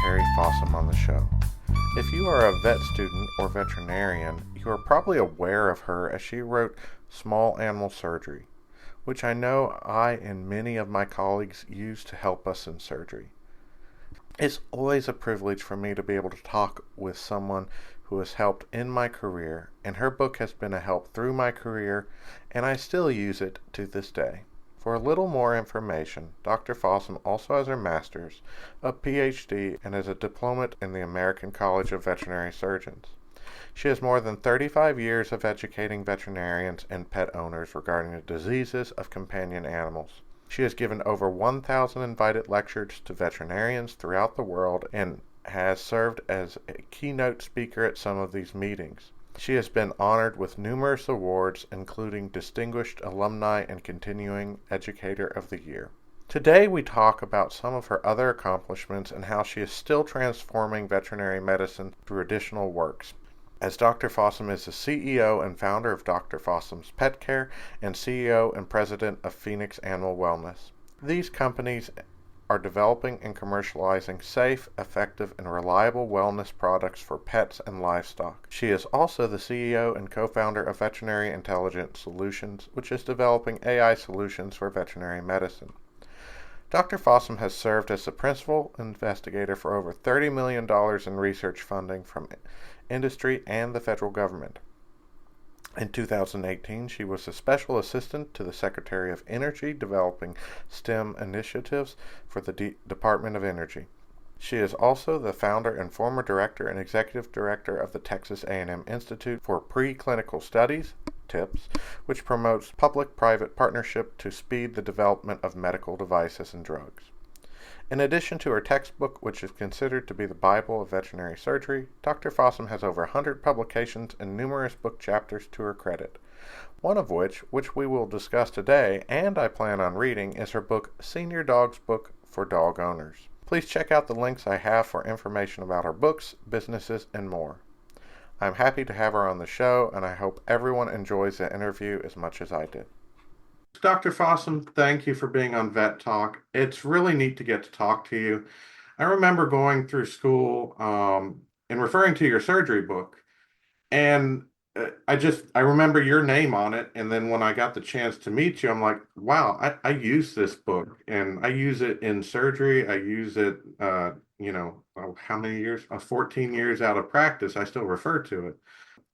Terry Fossum on the show. If you are a vet student or veterinarian, you are probably aware of her as she wrote Small Animal Surgery, which I know I and many of my colleagues use to help us in surgery. It's always a privilege for me to be able to talk with someone who has helped in my career, and her book has been a help through my career, and I still use it to this day. For a little more information, Dr. Fossum also has her master's, a PhD, and is a diplomate in the American College of Veterinary Surgeons. She has more than 35 years of educating veterinarians and pet owners regarding the diseases of companion animals. She has given over 1,000 invited lectures to veterinarians throughout the world and has served as a keynote speaker at some of these meetings. She has been honored with numerous awards, including Distinguished Alumni and Continuing Educator of the Year. Today we talk about some of her other accomplishments and how she is still transforming veterinary medicine through additional works. As Dr. Fossum is the CEO and founder of Dr. Fossum's Pet Care and CEO and president of Phoenix Animal Wellness. These companies are developing and commercializing safe, effective, and reliable wellness products for pets and livestock. She is also the CEO and co-founder of Veterinary Intelligence Solutions, which is developing AI solutions for veterinary medicine. Dr. Fossum has served as the principal investigator for over $30 million in research funding from industry and the federal government. In 2018, she was a special assistant to the Secretary of Energy developing STEM initiatives for the Department of Energy. She is also the founder and former director and executive director of the Texas A&M Institute for Preclinical Studies, TIPS, which promotes public-private partnership to speed the development of medical devices and drugs. In addition to her textbook, which is considered to be the Bible of veterinary surgery, Dr. Fossum has over 100 publications and numerous book chapters to her credit. One of which we will discuss today, and I plan on reading, is her book, Senior Dog's Book for Dog Owners. Please check out the links I have for information about her books, businesses, and more. I'm happy to have her on the show, and I hope everyone enjoys the interview as much as I did. Dr. Fossum, thank you for being on Vet Talk. It's really neat to get to talk to you. I remember going through school and referring to your surgery book, and I remember your name on it. And then when I got the chance to meet you, I'm like, wow, I use this book, and I use it in surgery. I use it, how many years? 14 years out of practice, I still refer to it.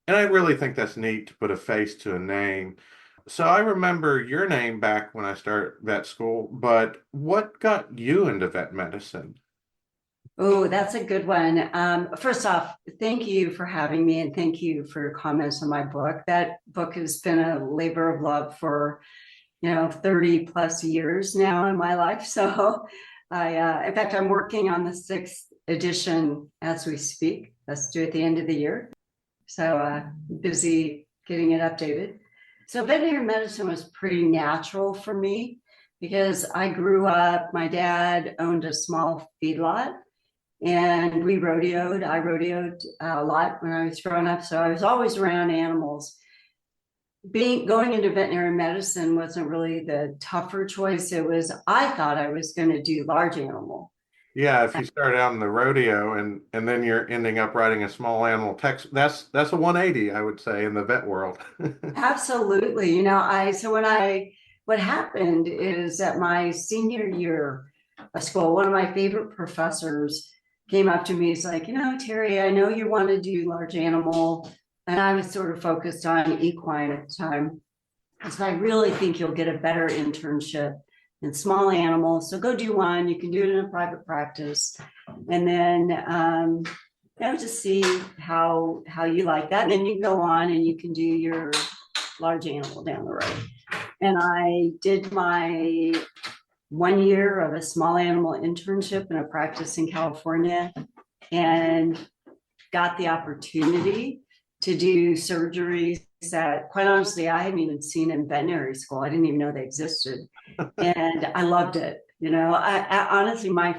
And I really think that's neat to put a face to a name. So I remember your name back when I started vet school, but what got you into vet medicine? Oh, that's a good one. First off, thank you for having me, and thank you for your comments on my book. That book has been a labor of love for, 30 plus years now in my life. So in fact, I'm working on the sixth edition as we speak. That's due at the end of the year. So busy getting it updated. So veterinary medicine was pretty natural for me because I grew up, my dad owned a small feedlot and we rodeoed. I rodeoed a lot when I was growing up. So I was always around animals. Going into veterinary medicine wasn't really the tougher choice. I thought I was going to do large animal. Yeah, if you start out in the rodeo and then you're ending up writing a small animal text, that's a 180, I would say, in the vet world. Absolutely. What happened is that my senior year of school, one of my favorite professors came up to me. He's like, Terry, I know you want to do large animal. And I was sort of focused on equine at the time. So I really think you'll get a better internship in small animals. So go do one. You can do it in a private practice. And then, just see how you like that. And then you can go on and you can do your large animal down the road. And I did my 1 year of a small animal internship in a practice in California and got the opportunity to do surgeries that, quite honestly, I hadn't even seen in veterinary school. I didn't even know they existed. And I loved it. I honestly, I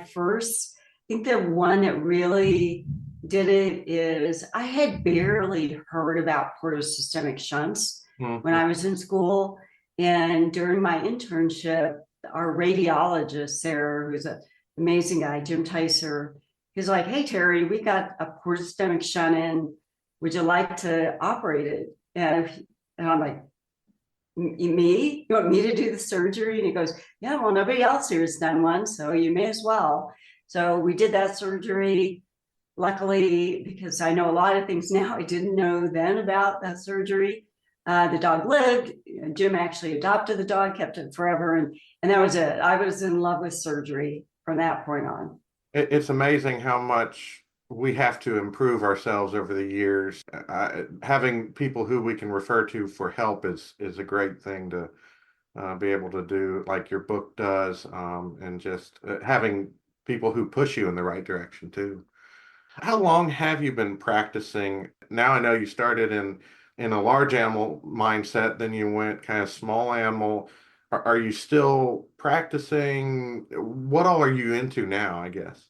think the one that really did it is I had barely heard about portosystemic shunts when I was in school. And during my internship, our radiologist there, who's an amazing guy, Jim Ticer, He's like, "Hey, Terry, we got a portal stomach shunt in. Would you like to operate it?" And I'm like, "Me? You want me to do the surgery?" And he goes, "Yeah, well, nobody else here has done one, so you may as well." So we did that surgery. Luckily, because I know a lot of things now I didn't know then about that surgery. The dog lived. Jim actually adopted the dog, kept it forever, and that was it. I was in love with surgery from that point on. It's amazing how much we have to improve ourselves over the years. Having people who we can refer to for help is a great thing to be able to do, like your book does, and just having people who push you in the right direction too. How long have you been practicing? Now I know you started in a large animal mindset, then you went kind of small animal. Are you still practicing? What all are you into now, I guess?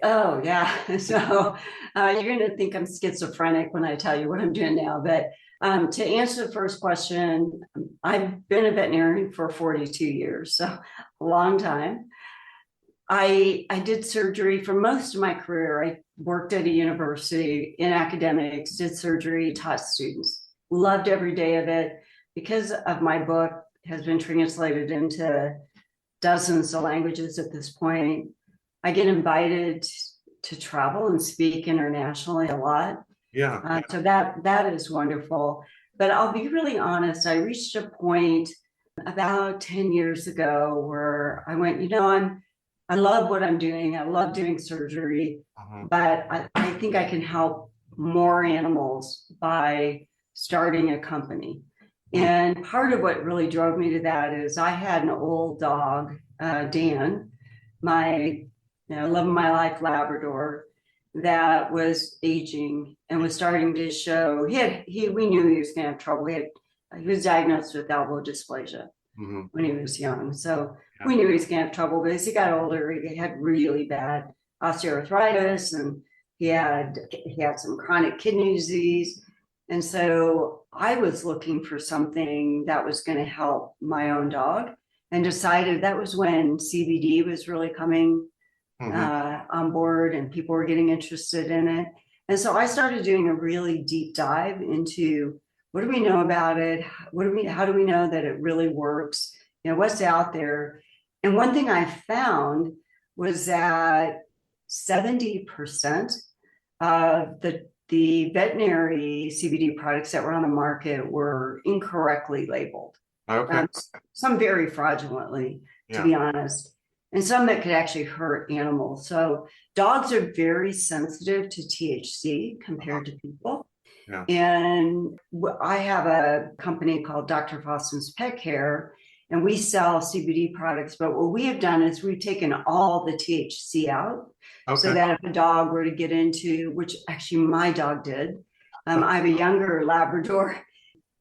Oh yeah. So you're going to think I'm schizophrenic when I tell you what I'm doing now. But to answer the first question, I've been a veterinarian for 42 years, so a long time. I did surgery for most of my career. I worked at a university in academics, did surgery, taught students, loved every day of it. Because of my book has been translated into dozens of languages at this point, I get invited to travel and speak internationally a lot. Yeah, yeah. So that is wonderful. But I'll be really honest, I reached a point about 10 years ago where I went, I love what I'm doing. I love doing surgery, Mhm. but I think I can help more animals by starting a company. Mm. And part of what really drove me to that is I had an old dog, Dan, my love of my life Labrador, that was aging and was starting to show we knew he was going to have trouble. He was diagnosed with elbow dysplasia Mhm. when he was young. So Yeah. we knew he was going to have trouble, but as he got older, he had really bad osteoarthritis and he had some chronic kidney disease. And so I was looking for something that was going to help my own dog and decided that was when CBD was really coming Mhm. on board and people were getting interested in it. And so I started doing a really deep dive into what do we know about it? How do we know that it really works? What's out there? And one thing I found was that 70% of the veterinary CBD products that were on the market were incorrectly labeled. Okay. Um, some very fraudulently, to Yeah. be honest, and some that could actually hurt animals. So dogs are very sensitive to THC Uh-huh. compared to people. Yeah. And I have a company called Dr. Fossum's Pet Care, and we sell CBD products. But what we have done is we've taken all the THC out so Okay. that if a dog were to get into, which actually my dog did, I have a younger Labrador,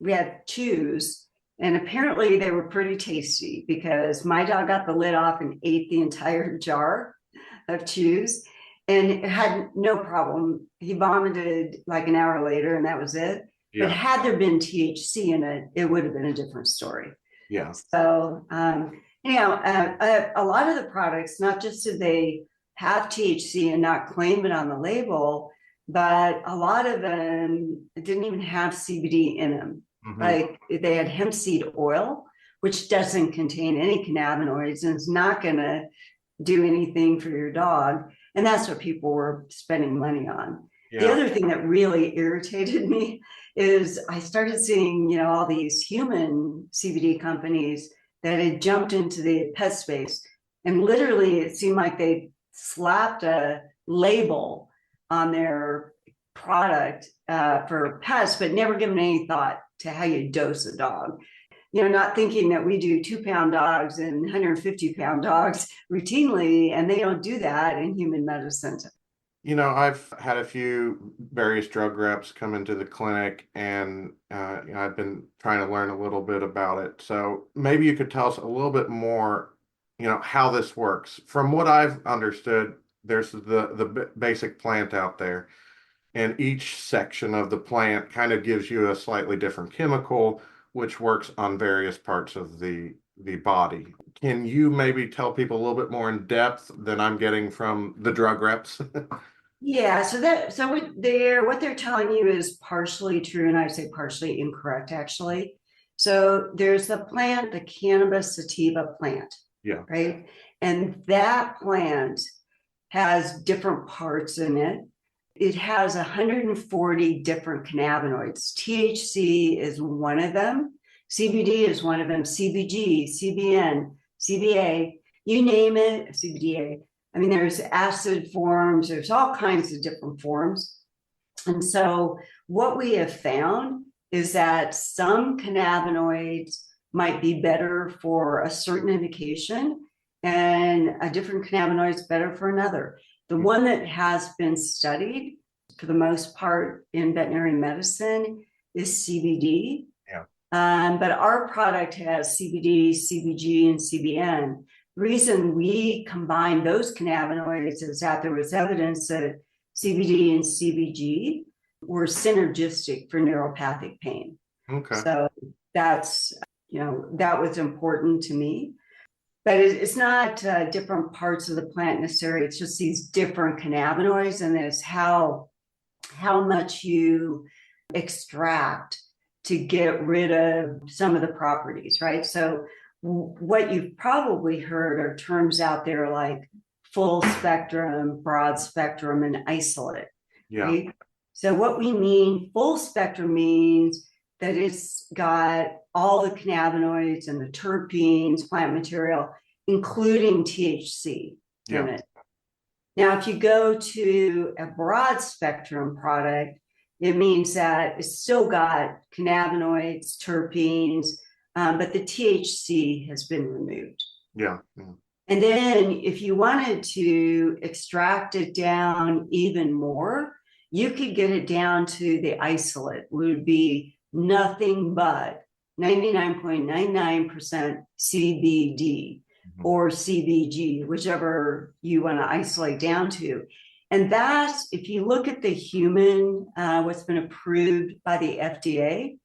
we had chews, and apparently they were pretty tasty because my dog got the lid off and ate the entire jar of chews and had no problem. He vomited like an hour later, and that was it. But Yeah. had there been THC in it, it would have been a different story. Yeah. So, a lot of the products, not just did they have THC and not claim it on the label, but a lot of them didn't even have CBD in them. Hmm. Like they had hemp seed oil, which doesn't contain any cannabinoids and is not going to do anything for your dog. And that's what people were spending money on. The Yeah. other thing that really irritated me is I started seeing, all these human CBD companies that had jumped into the pet space. And literally, it seemed like they slapped a label on their product for pets, but never given any thought to how you dose a dog. Not thinking that we do 2-pound dogs and 150-pound dogs routinely, and they don't do that in human medicine. I've had a few various drug reps come into the clinic, and I've been trying to learn a little bit about it. So maybe you could tell us a little bit more, how this works. From what I've understood, there's the basic plant out there, and each section of the plant kind of gives you a slightly different chemical, which works on various parts of the body. Can you maybe tell people a little bit more in depth than I'm getting from the drug reps? Yeah, so what they're telling you is partially true, and I say partially incorrect, actually. So there's the plant, the cannabis sativa plant, Yeah. right? And that plant has different parts in it. It has 140 different cannabinoids. THC is one of them. CBD is one of them. CBG, CBN, CBA, you name it, CBDA. I mean, there's acid forms, there's all kinds of different forms. And so what we have found is that some cannabinoids might be better for a certain indication and a different cannabinoid is better for another. The one that has been studied for the most part in veterinary medicine is CBD. Yeah. But our product has CBD, CBG, and CBN. The reason we combined those cannabinoids is that there was evidence that CBD and CBG were synergistic for neuropathic pain. Okay. So that's, that was important to me. But it's not different parts of the plant necessarily. It's just these different cannabinoids, and it's how much you extract to get rid of some of the properties, right? So what you've probably heard are terms out there like full spectrum, broad spectrum, and isolate. Yeah. Right? So what we mean, full spectrum means that it's got all the cannabinoids and the terpenes, plant material, including THC in it. Now, if you go to a broad spectrum product, it means that it's still got cannabinoids, terpenes, but the THC has been removed. Yeah. And then if you wanted to extract it down even more, you could get it down to the isolate, would be nothing but 99.99% CBD or CBG, whichever you want to isolate down to. And that's, if you look at the human, what's been approved by the FDA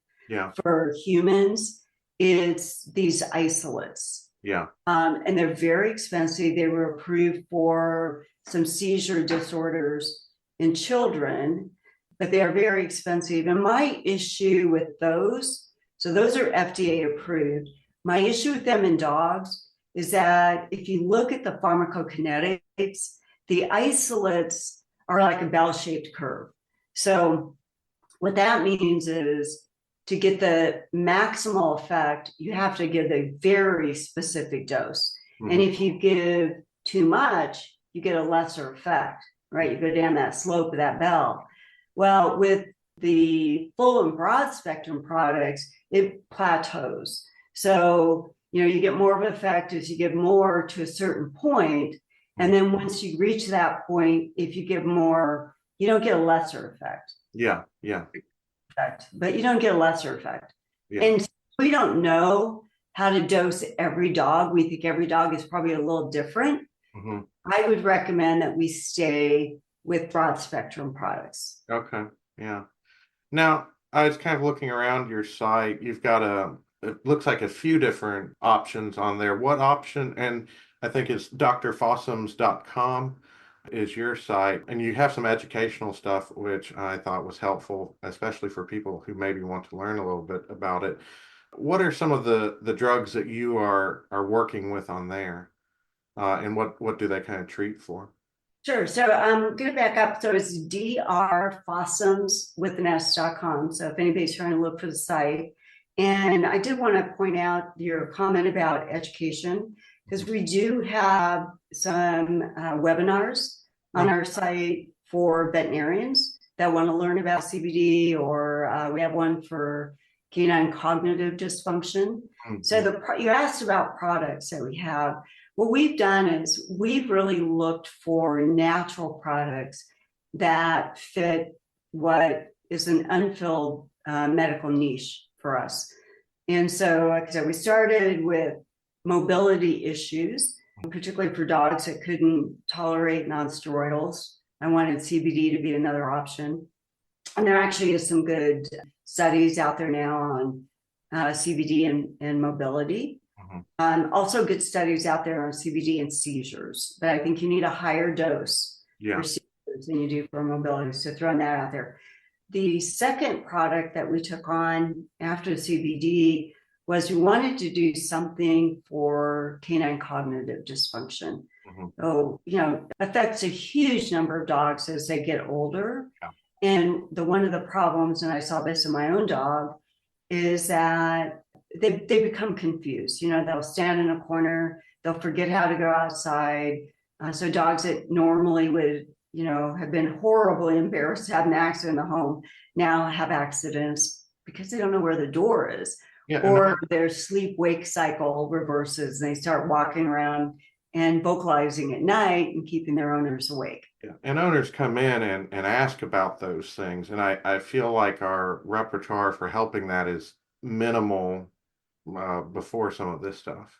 for humans, it's these isolates. Yeah. And they're very expensive. They were approved for some seizure disorders in children, but they are very expensive. And my issue with those, so those are FDA approved. My issue with them in dogs is that if you look at the pharmacokinetics, the isolates are like a bell-shaped curve. So what that means is to get the maximal effect, you have to give a very specific dose. And if you give too much, you get a lesser effect, right? You go down that slope of that bell. Well, with the full and broad spectrum products, it plateaus. So, you get more of an effect as you give more to a certain point. And then once you reach that point, if you give more, you don't get a lesser effect. Yeah. Effect, but you don't get a lesser effect. Yeah. And we don't know how to dose every dog. We think every dog is probably a little different. I would recommend that we stay with broad spectrum products. Okay. Yeah. Now, I was kind of looking around your site. You've got it looks like a few different options on there. What option, and I think it's drfossums.com is your site, and you have some educational stuff, which I thought was helpful, especially for people who maybe want to learn a little bit about it. What are some of the drugs that you are working with on there, and what do they kind of treat for? Sure. So I'm going to back up. So it's drfossums.com. So if anybody's trying to look for the site. And I did want to point out your comment about education, because we do have some webinars on our site for veterinarians that want to learn about CBD, or we have one for canine cognitive dysfunction. So you asked about products that we have. What we've done is we've really looked for natural products that fit what is an unfilled medical niche for us. And so, like I said, we started with mobility issues, particularly for dogs that couldn't tolerate nonsteroidals. I wanted CBD to be another option. And there actually is some good studies out there now on CBD and mobility. Mhm. Also, good studies out there on CBD and seizures, but I think you need a higher dose for Yeah. seizures than you do for mobility. So throwing that out there. The second product that we took on after CBD was we wanted to do something for canine cognitive dysfunction. Mhm. So, affects a huge number of dogs as they get older. Yeah. And one of the problems, and I saw this in my own dog, is that they become confused. They'll stand in a corner, they'll forget how to go outside. So dogs that normally would, have been horribly embarrassed to have an accident in the home now have accidents because they don't know where the door is, Yeah. or their sleep wake cycle reverses and they start walking around and vocalizing at night and keeping their owners awake. Yeah. And owners come in and ask about those things. And I feel like our repertoire for helping that is minimal before some of this stuff.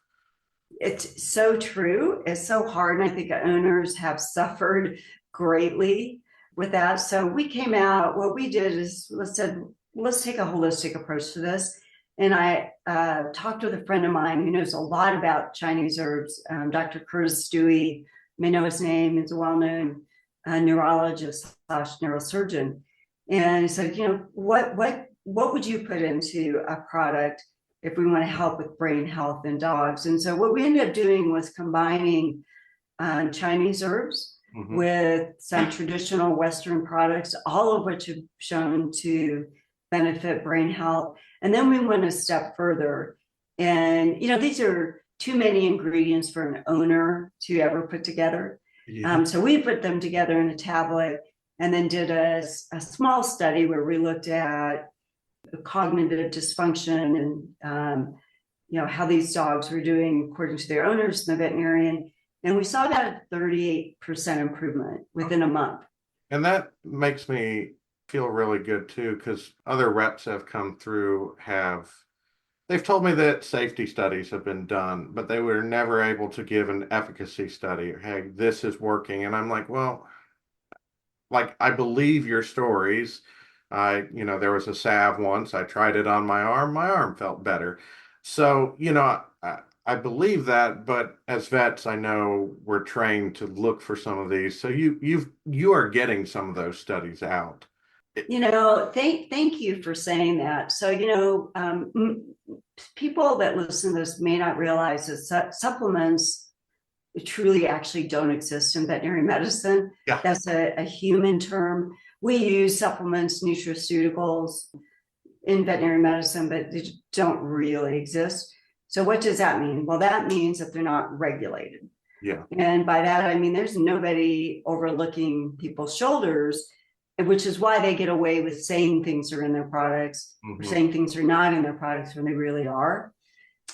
It's so true. It's so hard. And I think owners have suffered greatly with that. So we came out, what we did is let's take a holistic approach to this. And I talked with a friend of mine who knows a lot about Chinese herbs, Dr. Curtis Dewey. You may know his name. He's a well-known neurologist / neurosurgeon. And he said, what would you put into a product if we want to help with brain health in dogs? And so what we ended up doing was combining Chinese herbs Mhm. with some traditional Western products, all of which have shown to benefit brain health. And then we went a step further. And, these are too many ingredients for an owner to ever put together. Yeah. So we put them together in a tablet and then did a small study where we looked at cognitive dysfunction and how these dogs were doing according to their owners and the veterinarian, and we saw that 38% improvement within a month. And that makes me feel really good too, because other reps have come through, they've told me that safety studies have been done, but they were never able to give an efficacy study. Hey, this is working. And I'm like, well, like I believe your stories. There was a salve once. I tried it on my arm. My arm felt better. So, I believe that, but as vets, I know we're trained to look for some of these. So you are getting some of those studies out. Thank you for saying that. So, people that listen to this may not realize that supplements truly actually don't exist in veterinary medicine. Yeah. That's a human term. We use supplements, nutraceuticals in veterinary medicine, but they don't really exist. So what does that mean? Well, that means that they're not regulated. Yeah. And by that, I mean, there's nobody overlooking people's shoulders, which is why they get away with saying things are in their products or saying things are not in their products when they really are.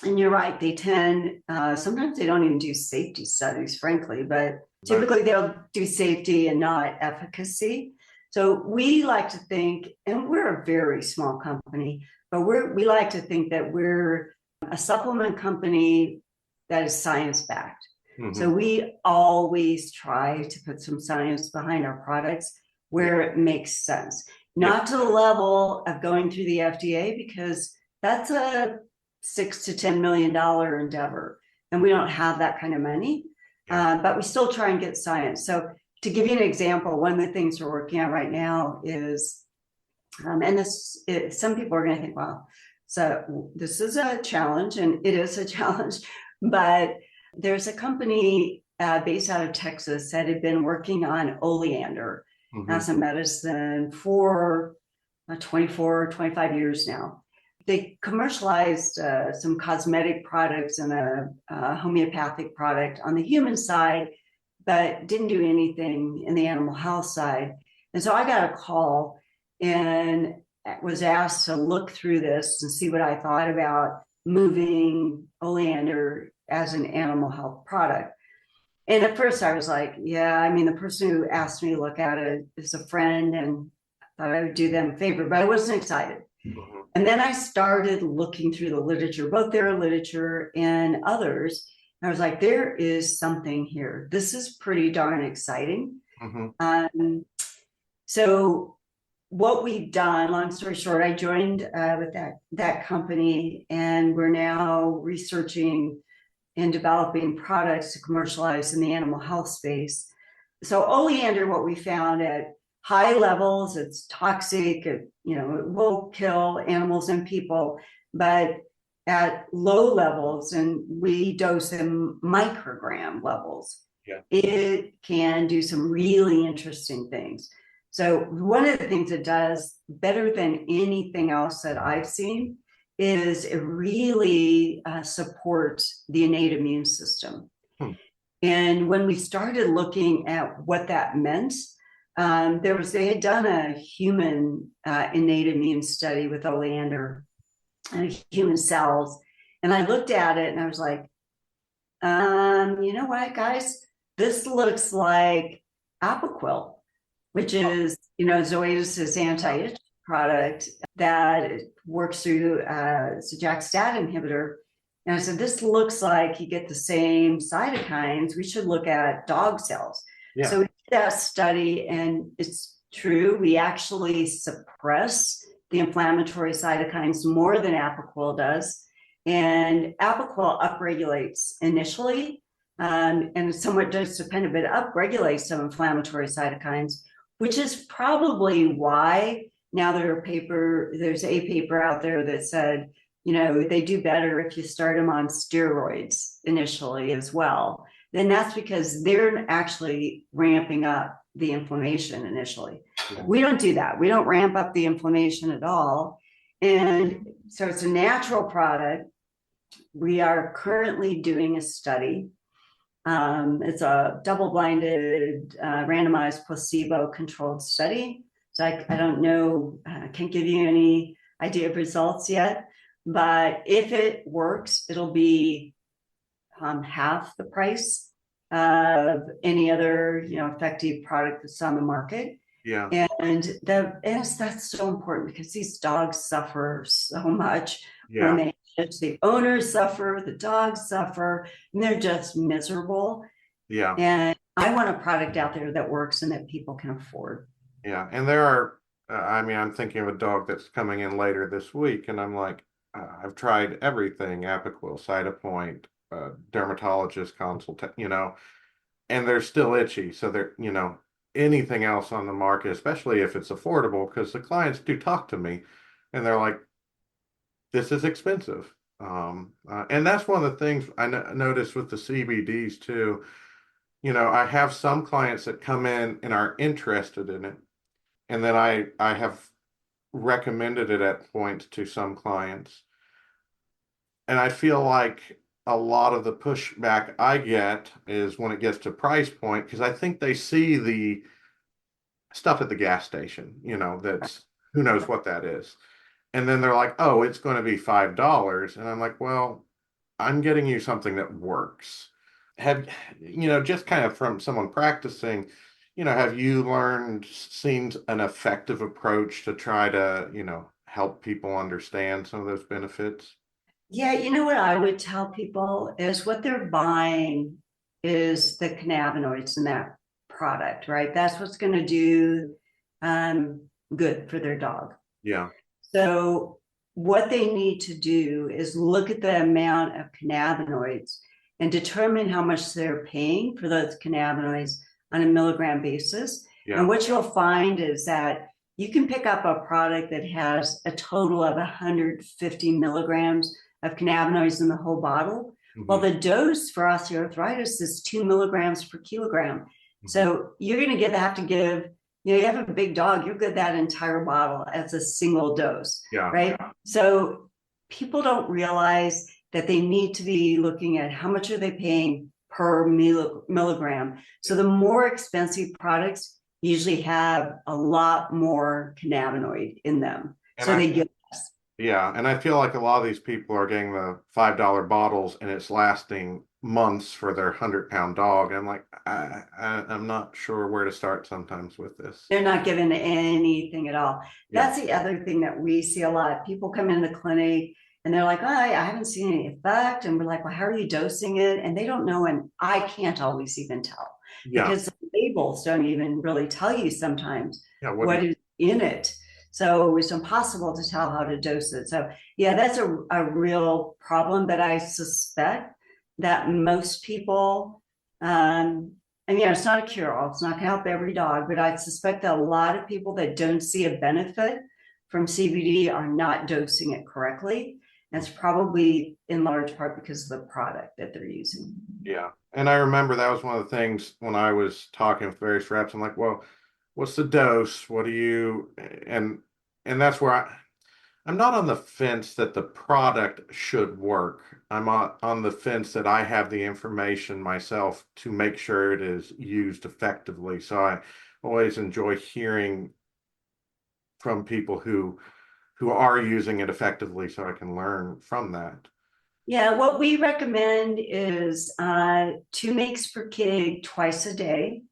And you're right, they tend, sometimes they don't even do safety studies, frankly, but typically they'll do safety and not efficacy. So we like to think, and we're a very small company, but we like to think that we're a supplement company that is science-backed. Mhm. So we always try to put some science behind our products where it makes sense. Not to the level of going through the FDA, because that's a $6 to $10 million endeavor, and we don't have that kind of money. But we still try and get science. So to give you an example, one of the things we're working on right now is, some people are going to think, wow, so this is a challenge, and it is a challenge, but there's a company based out of Texas that had been working on oleander as a medicine for 24, 25 years now. They commercialized some cosmetic products and a homeopathic product on the human side, but didn't do anything in the animal health side. And so I got a call and was asked to look through this and see what I thought about maying oleander as an animal health product. And at first I was like, yeah, I mean, the person who asked me to look at it is a friend and I thought I would do them a favor, but I wasn't excited. And then I started looking through the literature, both their literature and others. I was like, there is something here. This is pretty darn exciting. So what we've done, long story short, I joined with that company, and we're now researching and developing products to commercialize in the animal health space. So oleander, what we found at high levels, it's toxic. It will kill animals and people, but at low levels, and we dose in microgram levels, Yeah. it can do some really interesting things. So one of the things it does better than anything else that I've seen is it really supports the innate immune system. Hmm. And when we started looking at what that meant, they had done a human innate immune study with oleander and human cells. And I looked at it and I was like, you know what, guys, this looks like Apoquil, which is, Zoetis' anti-itch product that works through it's a JAK-STAT inhibitor. And I said, this looks like you get the same cytokines. We should look at dog cells. Yeah. So we did that study, and it's true. We actually suppress the inflammatory cytokines more than Apoquil does. And Apoquil upregulates initially, and it's somewhat dose dependent, but upregulates some inflammatory cytokines, which is probably why now there's a paper out there that said, they do better if you start them on steroids initially as well. Then that's because they're actually ramping up the inflammation initially. Yeah. We don't do that. We don't ramp up the inflammation at all. And so it's a natural product. We are currently doing a study. It's a double-blinded, randomized, placebo-controlled study. So I don't know, can't give you any idea of results yet. But if it works, it'll be half the price of any other, effective product that's on the market. Yeah. And that's so important because these dogs suffer so much Yeah. when they itch. The owners suffer, the dogs suffer, and they're just miserable. Yeah. And I want a product out there that works and that people can afford. Yeah. And there are, I'm thinking of a dog that's coming in later this week, and I'm like, I've tried everything, Apoquil, Cytopoint, dermatologist consult, and they're still itchy. So they're, anything else on the market, especially if it's affordable, because the clients do talk to me and they're like, this is expensive. And that's one of the things I noticed with the CBDs too. I have some clients that come in and are interested in it. And then I have recommended it at points to some clients. And I feel like a lot of the pushback I get is when it gets to price point, because I think they see the stuff at the gas station, that's who knows what that is. And then they're like, oh, it's going to be $5. And I'm like, well, I'm getting you something that works. Have, just kind of from someone practicing, have you seen an effective approach to try to, help people understand some of those benefits? Yeah, what I would tell people is what they're buying is the cannabinoids in that product, right? That's what's going to do good for their dog. Yeah. So what they need to do is look at the amount of cannabinoids and determine how much they're paying for those cannabinoids on a milligram basis. Yeah. And what you'll find is that you can pick up a product that has a total of 150 milligrams of cannabinoids in the whole bottle. Mm-hmm. Well, the dose for osteoarthritis is 2 milligrams per kilogram. Mm-hmm. So you're going to have to give, you have a big dog, you'll get that entire bottle as a single dose, yeah. Right? So people don't realize that they need to be looking at how much are they paying per milligram. So the more expensive products usually have a lot more cannabinoid in them. And so they get less. Yeah, and I feel like a lot of these people are getting the $5 bottles and it's lasting months for their 100-pound dog. And I'm like, I'm not sure where to start sometimes with this. They're not given anything at all. Yeah. That's the other thing that we see a lot. People come in the clinic and they're like, oh, I haven't seen any effect. And we're like, well, how are you dosing it? And they don't know. And I can't always even tell because the labels don't even really tell you sometimes what is in it. So it was impossible to tell how to dose it. So yeah, that's a real problem, but I suspect that most people, and it's not a cure-all, it's not going to help every dog, but I suspect that a lot of people that don't see a benefit from CBD are not dosing it correctly. That's probably in large part because of the product that they're using. Yeah. And I remember that was one of the things when I was talking with various reps. I'm like, well, what's the dose? What do you and and that's where I'm not on the fence that the product should work. I'm on the fence that I have the information myself to make sure it is used effectively. So I always enjoy hearing from people who are using it effectively so I can learn from that. Yeah, what we recommend is 2 mg per kg twice a day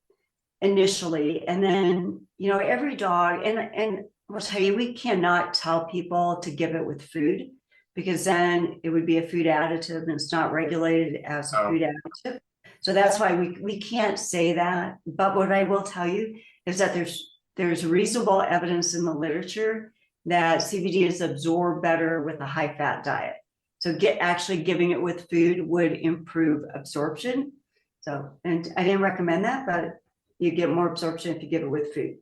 initially, and then every dog, and I'll tell you, we cannot tell people to give it with food because then it would be a food additive and it's not regulated as a Oh, food additive. So that's why we can't say that. But what I will tell you is that there's reasonable evidence in the literature that CBD is absorbed better with a high fat diet. So actually giving it with food would improve absorption. So, and I didn't recommend that, but you get more absorption if you give it with food.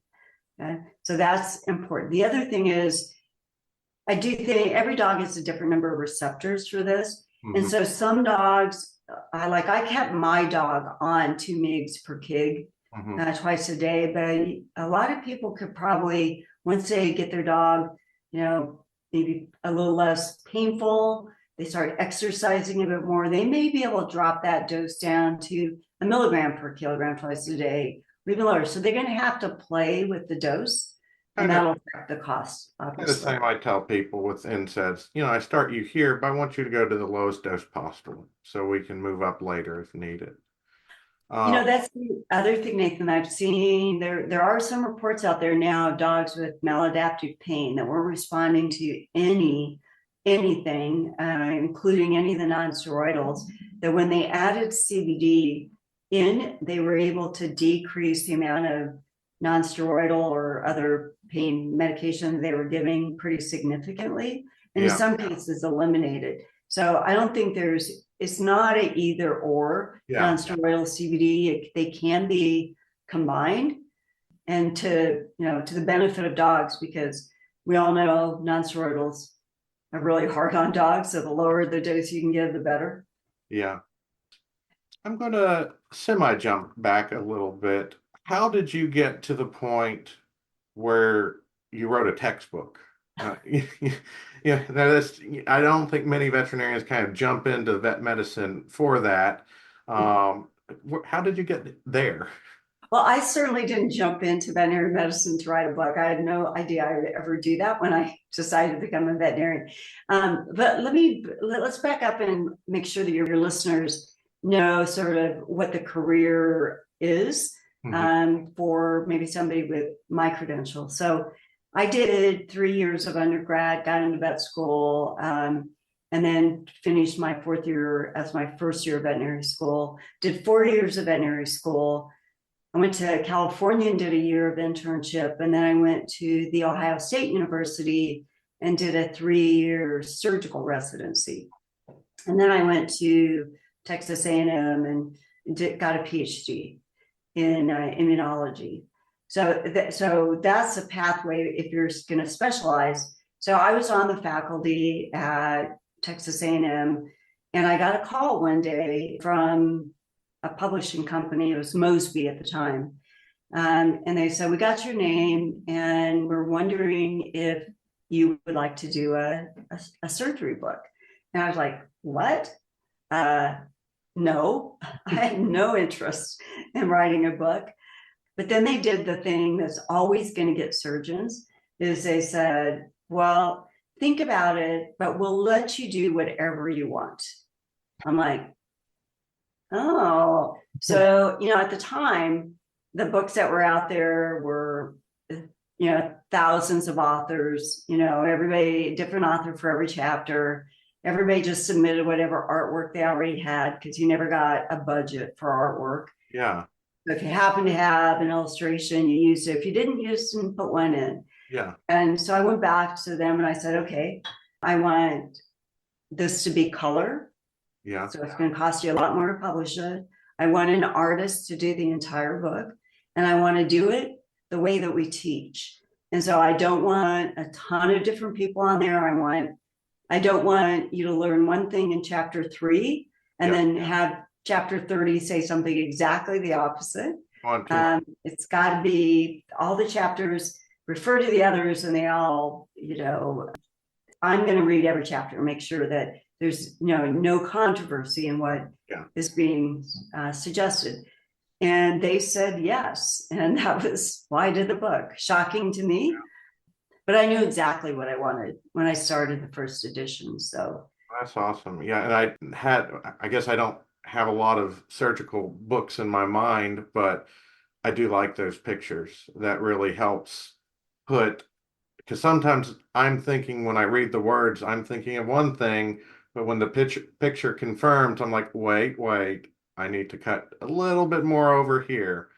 Okay? So that's important. The other thing is, I do think every dog has a different number of receptors for this. And mhm. so some dogs, I kept my dog on 2 mg per kg Mhm. twice a day, but a lot of people could probably, once they get their dog, maybe a little less painful, they start exercising a bit more, they may be able to drop that dose down to 1 mg per kilogram twice a day, or even lower. So they're going to have to play with the dose, and Kind of that'll affect the cost, the obviously. same I tell people with NSAIDs. I start you here, but I want you to go to the lowest dose possible so we can move up later if needed. Uh, That's the other thing, Nathan, I've seen. There are some reports out there now of dogs with maladaptive pain that were responding to anything, including any of the non-steroidals, that when they added CBD in, they were able to decrease the amount of non-steroidal or other pain medication they were giving pretty significantly, and in yeah, some cases eliminated. So I don't think it's not a either or yeah, non-steroidal CBD. They can be combined, and to the benefit of dogs, because we all know non-steroidals are really hard on dogs. So the lower the dose you can give, the better. yeah. I'm going to semi jump back a little bit. How did you get to the point where you wrote a textbook? Yeah, I don't think many veterinarians kind of jump into vet medicine for that. How did you get there? Well, I certainly didn't jump into veterinary medicine to write a book. I had no idea I would ever do that when I decided to become a veterinarian. But let's back up and make sure that your listeners know sort of what the career is, Mhm. for maybe somebody with my credentials. So I did 3 years of undergrad, got into vet school, and then finished my 4th year as my first year of veterinary school. Did 4 years of veterinary school. I went to California and did a year of internship, and then I went to the Ohio State University and did a 3 year surgical residency. And then I went to Texas A&M and got a PhD in immunology. So that's a pathway if you're going to specialize. So I was on the faculty at Texas A&M, and I got a call one day from a publishing company. It was Mosby at the time. And they said, "We got your name and we're wondering if you would like to do a surgery book." And I was like, "What? Uh, no, I had no interest in writing a book." But then they did the thing that's always going to get surgeons, is they said, "Well, think about it, but we'll let you do whatever you want." I'm like, "Oh." So, at the time, the books that were out there were, thousands of authors, everybody, different author for every chapter. Everybody just submitted whatever artwork they already had because you never got a budget for artwork. Yeah. If you happen to have an illustration, you use it. If you didn't use it, put one in. Yeah. And so I went back to them and I said, okay, I want this to be color. Yeah. So it's going to cost you a lot more to publish it. I want an artist to do the entire book, and I want to do it the way that we teach. And so I don't want a ton of different people on there. I don't want you to learn one thing in chapter 3 and Yeah. then have chapter 30 say something exactly the opposite. Want to. It's got to be all the chapters refer to the others, and they all, I'm going to read every chapter and make sure that there's no controversy in what Yeah. is being suggested. And they said yes. And that was why I did the book. Shocking to me, but I knew exactly what I wanted when I started the first edition. So That's awesome. Yeah, and I guess I don't have a lot of surgical books in my mind, but I do like those pictures. That really helps put, because sometimes I'm thinking when I read the words, I'm thinking of one thing, but when the picture confirms, I'm like, wait, I need to cut a little bit more over here.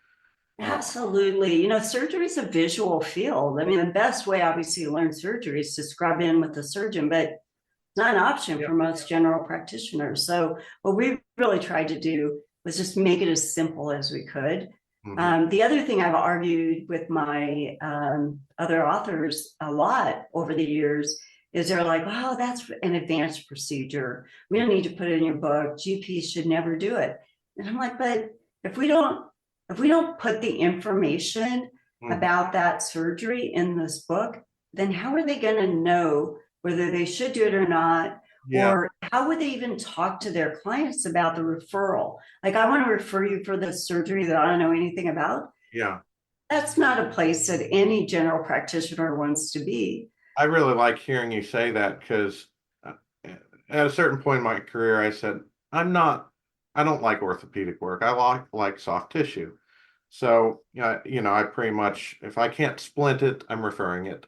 absolutely. Surgery is a visual field. I mean, the best way, obviously, to learn surgery is to scrub in with the surgeon, but it's not an option Yeah. for most general practitioners. So what we really tried to do was just make it as simple as we could. The other thing I've argued with my other authors a lot over the years is they're like, oh, that's an advanced procedure. We don't need to put it in your book. GPs should never do it. And I'm like, but if we don't put the information Mhm. about that surgery in this book, then how are they going to know whether they should do it or not? Yeah. Or how would they even talk to their clients about the referral? Like, I want to refer you for this surgery that I don't know anything about. Yeah. That's not a place that any general practitioner wants to be. I really like hearing you say that because at a certain point in my career, I said, I don't like orthopedic work. I like soft tissue. So, I pretty much, if I can't splint it, I'm referring it.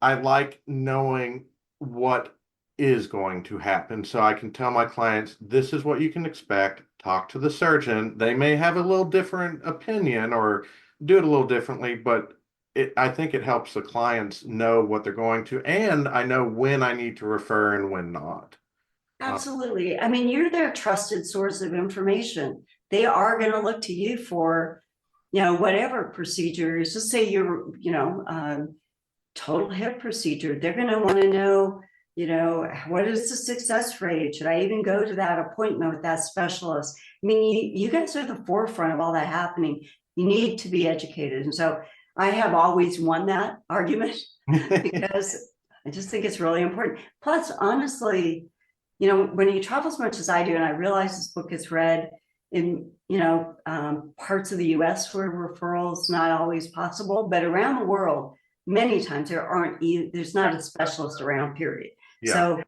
I like knowing what is going to happen so I can tell my clients, this is what you can expect. Talk to the surgeon. They may have a little different opinion or do it a little differently, but I think it helps the clients know what they're going to, and I know when I need to refer and when not. Uh, Absolutely. I mean, you're their trusted source of information. They are going to look to you for, whatever procedures. Just say you're, total hip procedure. They're going to want to know, what is the success rate? Should I even go to that appointment with that specialist? I mean, you guys are the forefront of all that happening. You need to be educated. And so I have always won that argument because I just think it's really important. Plus, honestly, when you travel as much as I do, and I realize this book is read in, parts of the US where referrals not always possible, but around the world, many times there's not a specialist around, period. yeah. So,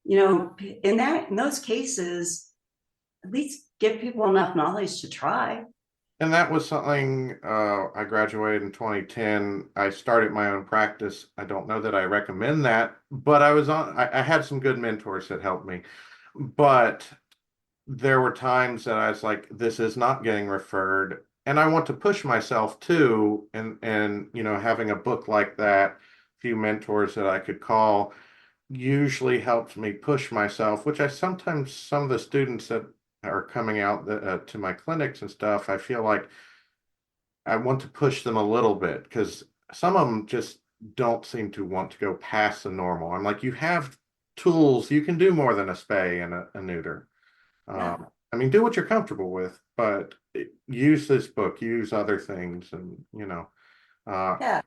in those cases, at least give people enough knowledge to try. And that was something I graduated in 2010. I started my own practice. I don't know that I recommend that, but I had some good mentors that helped me. But there were times that I was like, this is not getting referred. And I want to push myself too. And having a book like that, few mentors that I could call usually helps me push myself, which I sometimes, some of the students that are coming out to my clinics and stuff, I feel like I want to push them a little bit because some of them just don't seem to want to go past the normal. I'm like, you have tools, you can do more than a spay and a neuter. Yeah. I mean, do what you're comfortable with, but use this book, use other things, and uh, Yeah.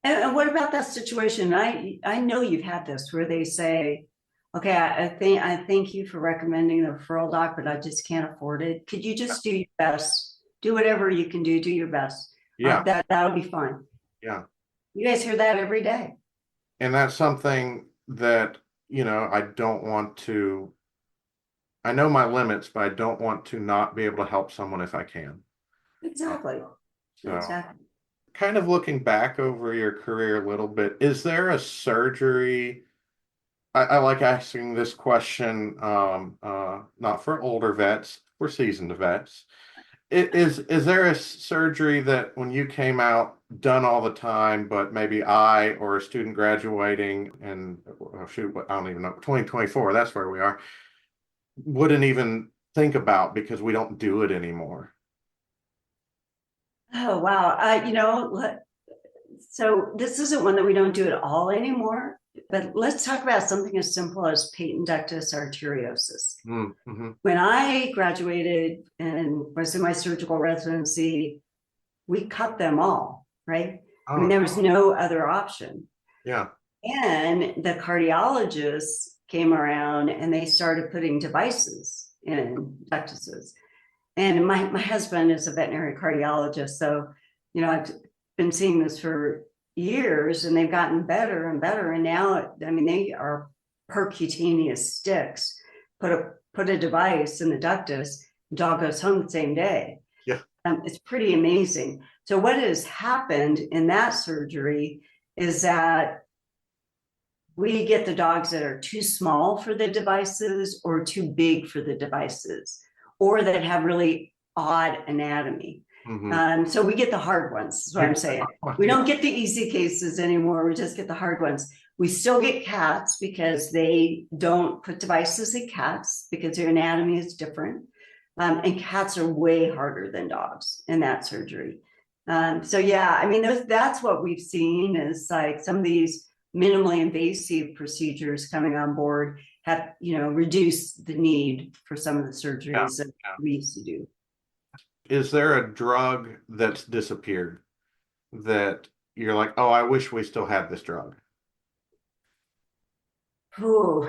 And what about that situation? I know you've had this where they say, okay, I thank you for recommending the referral doc, but I just can't afford it. Could you just do your best? Do whatever you can do your best. yeah, That'll be fine. yeah. You guys hear that every day. And that's something that, I don't want to, I know my limits, but I don't want to not be able to help someone if I can. Uh, Exactly. so, Exactly. kind of looking back over your career a little bit, is there a surgery? I like asking this question, not for older vets, for seasoned vets. Is there a surgery that when you came out done all the time, but maybe I or a student graduating and oh, shoot, I don't even know, 2024, that's where we are, wouldn't even think about because we don't do it anymore? Oh, wow. So this isn't one that we don't do at all anymore, but let's talk about something as simple as patent ductus arteriosus. Mm-hmm. When I graduated and was in my surgical residency, we cut them all, right? I mean, Oh, there was no other option. yeah. And the cardiologists came around and they started putting devices in ductuses. And my husband is a veterinary cardiologist. So, I've been seeing this for years and they've gotten better and better. And now, I mean, they are percutaneous sticks. Put a device in the ductus, the dog goes home the same day. Yeah. It's pretty amazing. So what has happened in that surgery is that we get the dogs that are too small for the devices or too big for the devices, or that have really odd anatomy. Mm-hmm. So we get the hard ones, is what I'm saying. We don't get the easy cases anymore. We just get the hard ones. We still get cats because they don't put devices in cats because their anatomy is different. And cats are way harder than dogs in that surgery. So yeah, I mean, that's what we've seen is like some of these minimally invasive procedures coming on board have, reduced the need for some of the Yeah. surgeries that Yeah. we used to do. Is there a drug that's disappeared that you're like, oh, I wish we still had this drug? Ooh,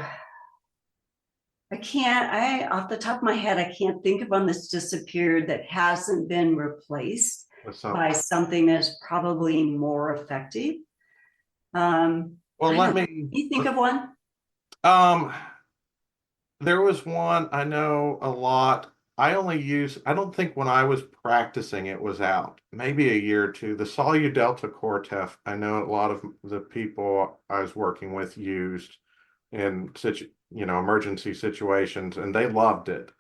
off the top of my head, I can't think of one that's disappeared that hasn't been replaced With some, by something that's probably more effective. well, I let don't, me, you think of one? um, there was one I know a lot. I don't think when I was practicing it was out, maybe a year or two. The Solu-Delta Cortef, I know a lot of the people I was working with used in emergency situations, and they loved it.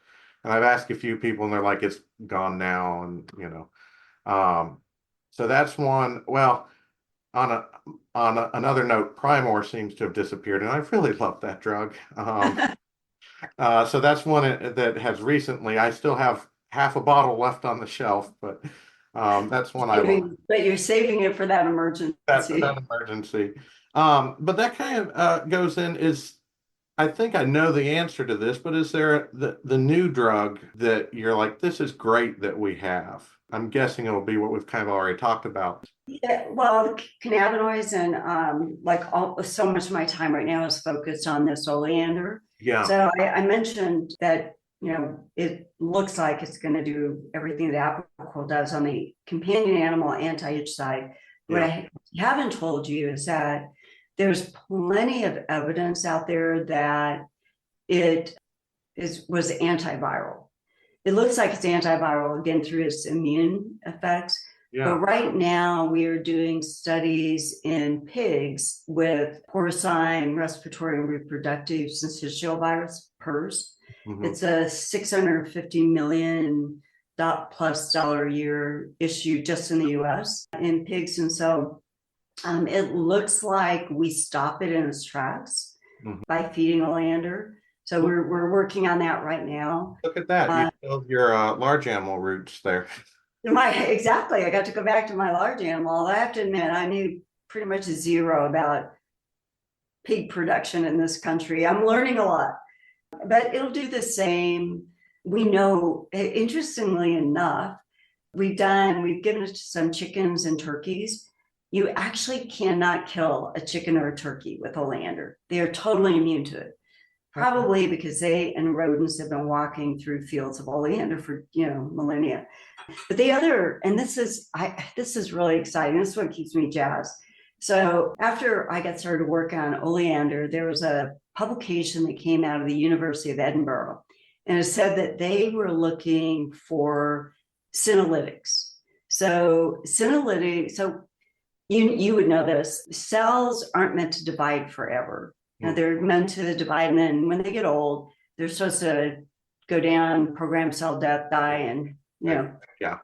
And I've asked a few people, and they're like, it's gone now, and so that's one. Well, on another note, Primor seems to have disappeared, and I really love that drug. So that's one that has recently. I still have half a bottle left on the shelf, but that's one I love. But you're saving it for that That emergency. emergency. But that kind of goes in is I think I know the answer to this, but is there the new drug that you're like, this is great that we have? I'm guessing it'll be what we've kind of already talked about. Yeah, well, cannabinoids and so much of my time right now is focused on this oleander. Yeah, So I mentioned that it looks like it's going to do everything that Apoquel does on the companion animal anti-itch side. What yeah. I haven't told you is that there's plenty of evidence out there that it was antiviral. It looks like it's antiviral again through its immune effects. But Yeah. right now we are doing studies in pigs with porcine respiratory and reproductive syncytial virus, PRRS. Hmm. It's a $650 million plus dollar a year issue just in the US in pigs. And so it looks like we stop it in its tracks Hmm. by feeding oleander. So we're working on that right now. Look at that. You Uh, filled your large animal roots there. exactly. I got to go back to my large animal. I have to admit, I knew pretty much zero about pig production in this country. I'm learning a lot, but it'll do the same. We know, interestingly enough, we've given it to some chickens and turkeys. You actually cannot kill a chicken or a turkey with oleander. They are totally immune to it. Probably because they and rodents have been walking through fields of oleander for millennia. But this is really exciting. This is what keeps me jazzed. So after I got started working on oleander, there was a publication that came out of the University of Edinburgh, and it said that they were looking for senolytics. So you would know this. Cells aren't meant to divide forever. They're meant to divide, and then when they get old, they're supposed to go down, program cell death, die, and you know, Yeah.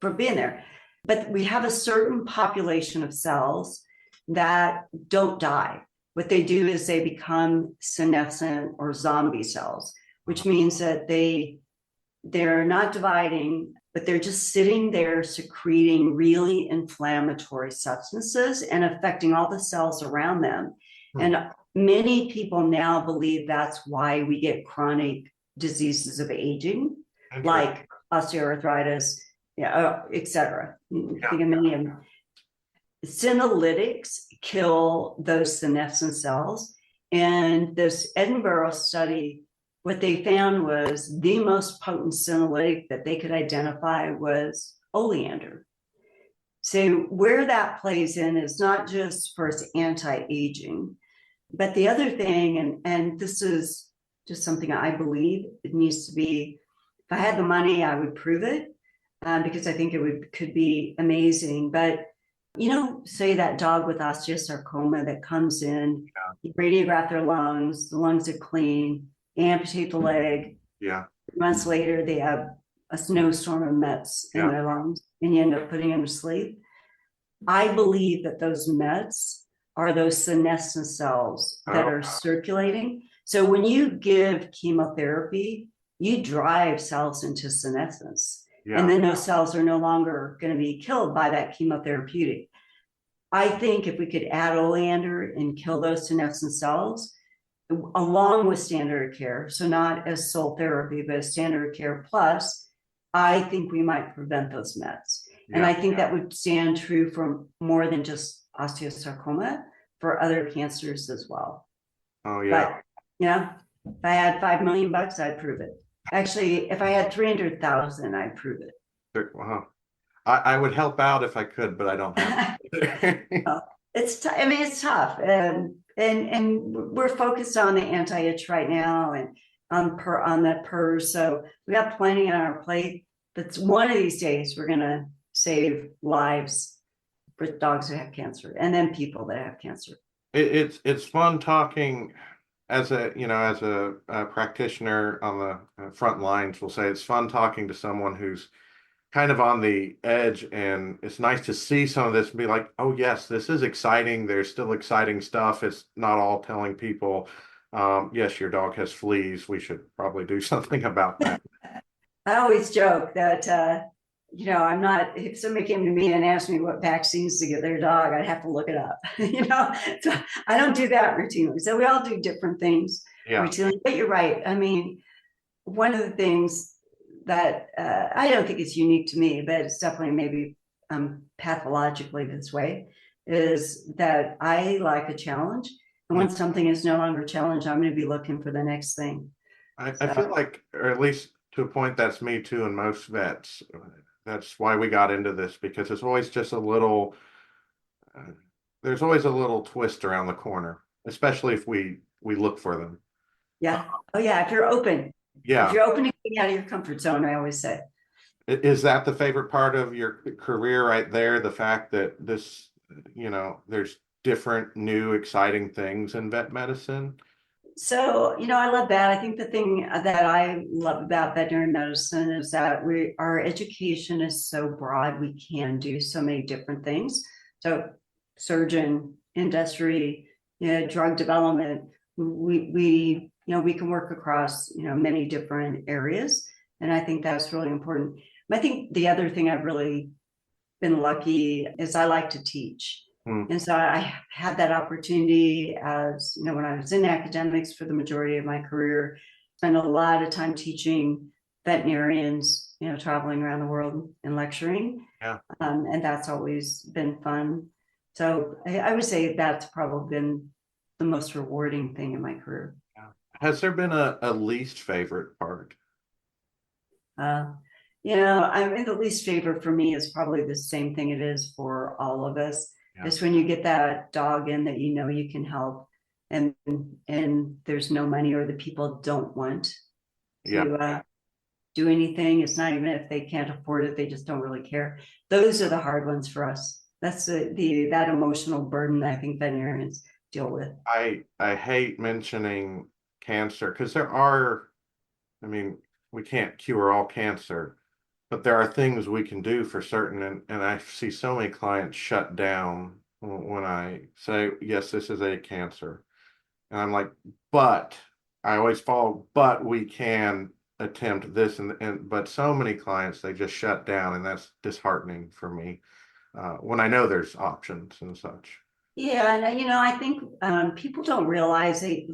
for being there. But we have a certain population of cells that don't die. What they do is they become senescent or zombie cells, which means that they're not dividing, but they're just sitting there secreting really inflammatory substances and affecting all the cells around them. And many people now believe that's why we get chronic diseases of aging, like osteoarthritis, etc. Yeah. Think of many of them. Senolytics kill those senescent cells. And this Edinburgh study, what they found was the most potent senolytic that they could identify was oleander. So where that plays in is not just for its anti-aging, but the other thing, and this is just something I believe it needs to be, if I had the money, I would prove it, because I think could be amazing. But say that dog with osteosarcoma that comes in, you radiograph their lungs, the lungs are clean, amputate the leg. Yeah. Months later, they have a snowstorm of mets in their lungs, and you end up putting them to sleep. I believe that those mets are those senescent cells that are circulating. So when you give chemotherapy, you drive cells into senescence. And then those cells are no longer going to be killed by that chemotherapeutic. I think if we could add oleander and kill those senescent cells, along with standard care, so not as sole therapy, but as standard care plus, I think we might prevent those mets. And I think that would stand true for more than just osteosarcoma, for other cancers as well. Oh, yeah. But, if I had $5 million, I'd prove it. Actually, if I had 300,000, I'd prove it. Wow. I would help out if I could, but I don't have to. It's it's tough. And we're focused on the anti-itch right now and on that PERS. So we got plenty on our plate. But one of these days we're gonna save lives for dogs that have cancer and then people that have cancer. It's fun talking as a practitioner on the front lines. We'll say it's fun talking to someone who's kind of on the edge, and it's nice to see some of this and be like, oh yes, this is exciting. There's still exciting stuff. It's not all telling people, yes, your dog has fleas, we should probably do something about that. I always joke that I'm not, if somebody came to me and asked me what vaccines to get their dog, I'd have to look it up. So I don't do that routinely. So we all do different things routinely. But you're right. I mean, one of the things that I don't think it's unique to me, but it's definitely maybe pathologically this way, is that I like a challenge. And when something is no longer a challenge, I'm going to be looking for the next thing. I feel like, or at least to a point, that's me too, and most vets. That's why we got into this, because it's always just there's always a little twist around the corner, especially if we look for them. Yeah. Oh yeah. If you're open. Yeah. If you're open to getting out of your comfort zone, I always say. Is that the favorite part of your career right there? The fact that there's different, new, exciting things in vet medicine? So, I love that. I think the thing that I love about veterinary medicine is that our education is so broad. We can do so many different things. So surgeon, industry, drug development, we can work across, many different areas. And I think that's really important. I think the other thing I've really been lucky is I like to teach. And so I had that opportunity as, when I was in academics for the majority of my career, spent a lot of time teaching veterinarians, traveling around the world and lecturing. Yeah. And that's always been fun. So I would say that's probably been the most rewarding thing in my career. Yeah. Has there been a least favorite part? I mean, the least favorite for me is probably the same thing it is for all of us. Yeah. It's when you get that dog in that you can help, and there's no money, or the people don't want to do anything. It's not even if they can't afford it; they just don't really care. Those are the hard ones for us. That's that emotional burden that I think veterinarians deal with. I hate mentioning cancer because we can't cure all cancer, But there are things we can do for certain, and I see so many clients shut down when I say, yes, this is a cancer. And I'm like, but I always follow, but we can attempt this and but so many clients they just shut down, and that's disheartening for me when I know there's options and such. Yeah, and I think people don't realize they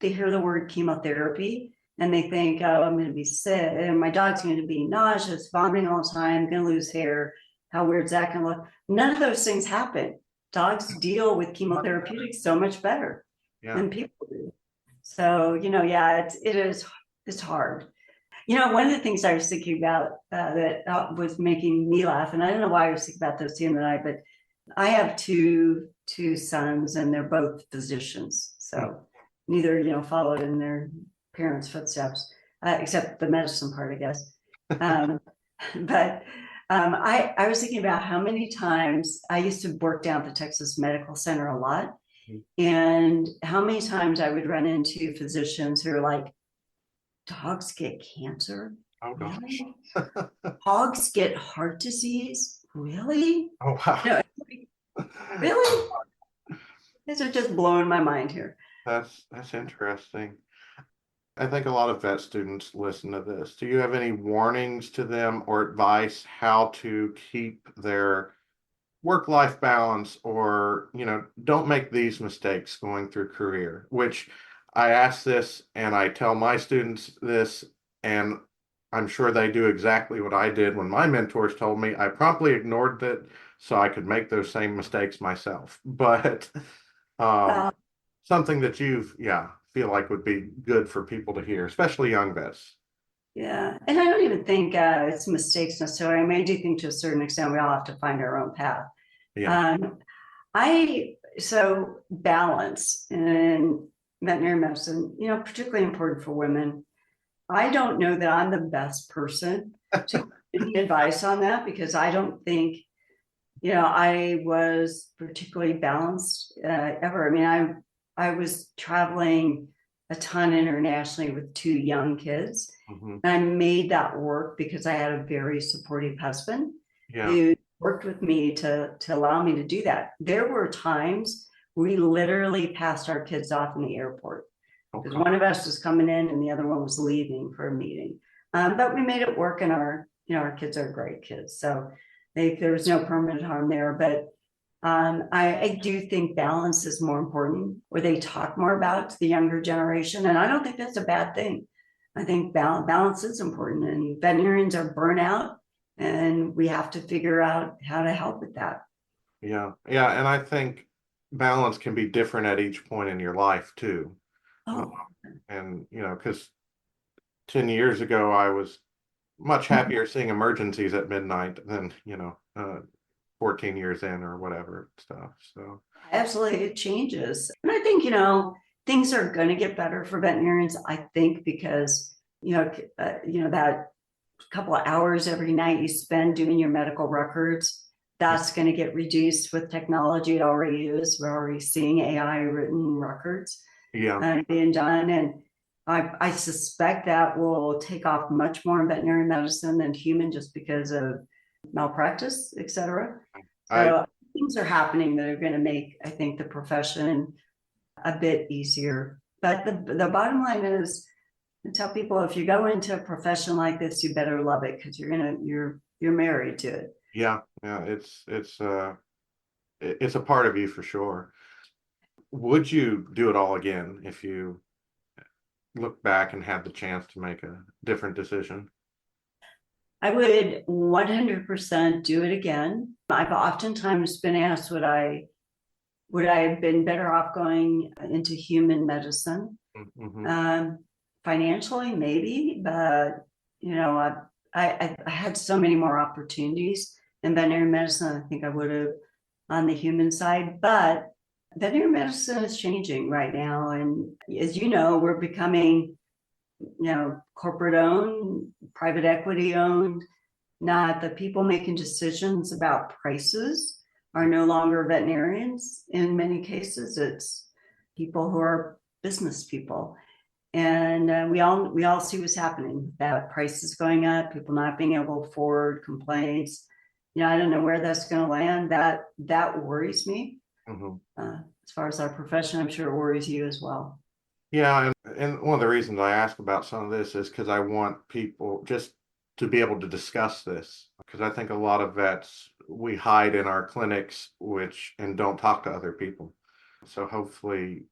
hear the word chemotherapy and they think, oh, I'm going to be sick, and my dog's going to be nauseous, vomiting all the time, going to lose hair. How weird's that going to look? None of those things happen. Dogs deal with chemotherapeutics so much better Yeah. than people do. So, yeah, it's hard. One of the things I was thinking about that was making me laugh, and I don't know why I was thinking about this the other night, but I have two sons, and they're both physicians. So neither, followed in their parents' footsteps, except the medicine part, I guess. Um, but I was thinking about how many times I used to work down at the Texas Medical Center a lot, and how many times I would run into physicians who are like, dogs get cancer? Oh gosh. Really? Hogs get heart disease? Really? Oh wow. No, really? These are just blowing my mind here. That's interesting. I think a lot of vet students listen to this. Do you have any warnings to them or advice how to keep their work-life balance, or don't make these mistakes going through career? Which I ask this and I tell my students this, and I'm sure they do exactly what I did when my mentors told me. I promptly ignored it so I could make those same mistakes myself. But um, Well, something that yeah, feel like would be good for people to hear, especially young vets. yeah. And I don't even think it's mistakes necessarily. I mean, I do think to a certain extent we all have to find our own path. Yeah. Um, so balance in veterinary medicine, particularly important for women. I don't know that I'm the best person to give advice on that, because I don't think, I was particularly balanced ever. I mean, I was traveling a ton internationally with two young kids. Hmm. And I made that work because I had a very supportive husband Yeah. who worked with me to allow me to do that. There were times we literally passed our kids off in the airport because Okay. one of us was coming in and the other one was leaving for a meeting. But we made it work, and our kids are great kids. So there was no permanent harm there. But I do think balance is more important, or they talk more about to the younger generation. And I don't think that's a bad thing. I think balance is important, and veterinarians are burnout, and we have to figure out how to help with that. Yeah. Yeah. And I think balance can be different at each point in your life too. Uh, Oh, and, because 10 years ago, I was much happier seeing emergencies at midnight than, 14 years in or whatever stuff. So, absolutely, it changes. And I think, things are going to get better for veterinarians, I think, because, that couple of hours every night you spend doing your medical records, that's going to get reduced with technology. It already is. We're already seeing AI written records yeah. being done. And I suspect that will take off much more in veterinary medicine than human, just because of malpractice, et cetera. I, So things are happening that are going to make, I think, the profession a bit easier. But the bottom line is, I tell people, if you go into a profession like this, you better love it, because you're married to it. yeah. Yeah. It's a part of you for sure. Would you do it all again if you look back and had the chance to make a different decision? I would 100% do it again. I've oftentimes been asked, would I have been better off going into human medicine? Mm-hmm. Um, Financially, maybe, but I had so many more opportunities in veterinary medicine. I think I would have on the human side, but veterinary medicine is changing right now, and as you know, we're becoming, corporate owned, private equity owned. Not the people making decisions about prices are no longer veterinarians. In many cases, it's people who are business people. And we all see what's happening. That prices going up, people not being able to afford, complaints. I don't know where that's going to land. That worries me. Mhm. As far as our profession, I'm sure it worries you as well. Yeah, and one of the reasons I ask about some of this is because I want people just to be able to discuss this. Because I think a lot of vets, we hide in our clinics, which and don't talk to other people. So hopefully,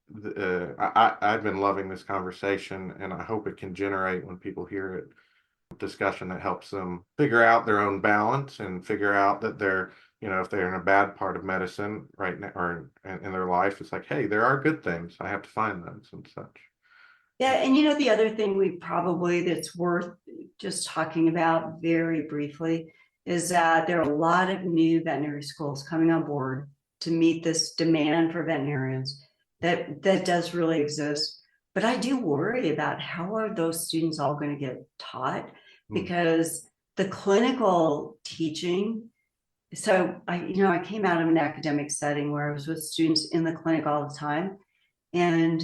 I've been loving this conversation, and I hope it can generate when people hear it discussion that helps them figure out their own balance and figure out that they're, if they're in a bad part of medicine right now or in their life, it's like, hey, there are good things. I have to find those and such. Yeah, and the other thing that's worth just talking about very briefly is that there are a lot of new veterinary schools coming on board to meet this demand for veterinarians that does really exist. But I do worry about how are those students all going to get taught, because the clinical teaching. So I came out of an academic setting where I was with students in the clinic all the time, and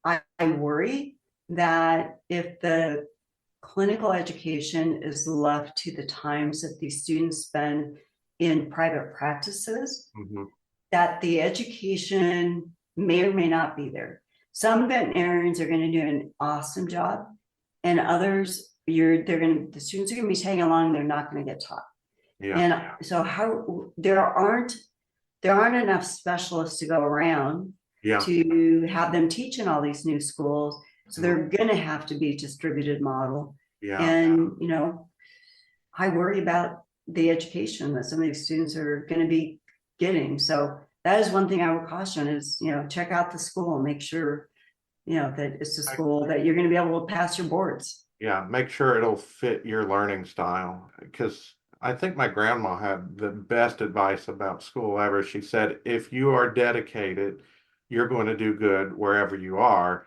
I worry that if the clinical education is left to the times that these students spend in private practices, Mm-hmm. that the education may or may not be there. Some veterinarians are going to do an awesome job, and others, the students are going to be tagging along. They're not going to get taught. Yeah. And so there aren't enough specialists to go around Yeah. to have them teach in all these new schools. So they're going to have to be distributed model. Yeah. And, I worry about the education that some of these students are going to be getting. So that is one thing I would caution is, check out the school, make sure, that it's a school that you're going to be able to pass your boards. Yeah. Make sure it'll fit your learning style. Because I think my grandma had the best advice about school ever. She said, if you are dedicated, you're going to do good wherever you are.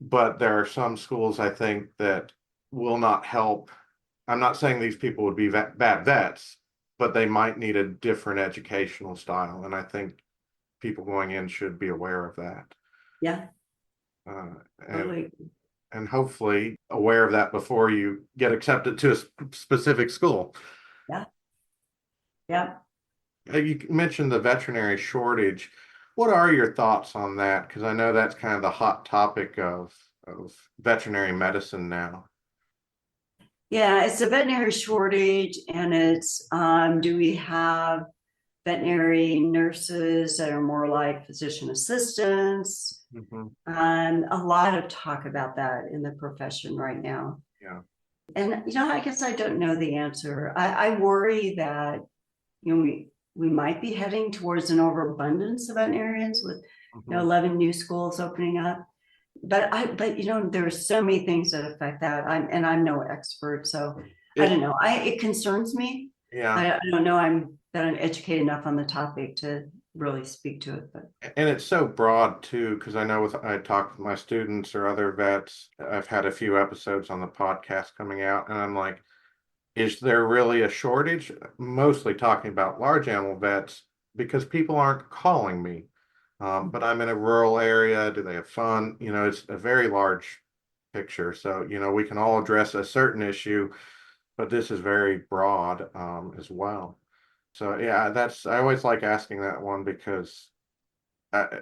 But there are some schools I think that will not help. I'm not saying these people would be bad vets, but they might need a different educational style. And I think people going in should be aware of that. Yeah, Uh, and, totally. and hopefully aware of that before you get accepted to a specific school. Yeah. Yeah. You mentioned the veterinary shortage. What are your thoughts on that? Because I know that's kind of the hot topic of veterinary medicine now. Yeah, it's a veterinary shortage, and it's do we have veterinary nurses that are more like physician assistants? Mm-hmm. A lot of talk about that in the profession right now. Yeah. And I guess I don't know the answer. I worry that we might be heading towards an overabundance of veterinarians with Mm-hmm. 11 new schools opening up. But there are so many things that affect that. I'm no expert, so I don't know. It concerns me. Yeah. I don't know. I'm educated enough on the topic to really speak to it. But And it's so broad too, because I know I talk with my students or other vets. I've had a few episodes on the podcast coming out, and I'm like, is there really a shortage? Mostly talking about large animal vets because people aren't calling me. But I'm in a rural area. Do they have fun? It's a very large picture. So, we can all address a certain issue, but this is very broad as well. So, yeah, I always like asking that one because,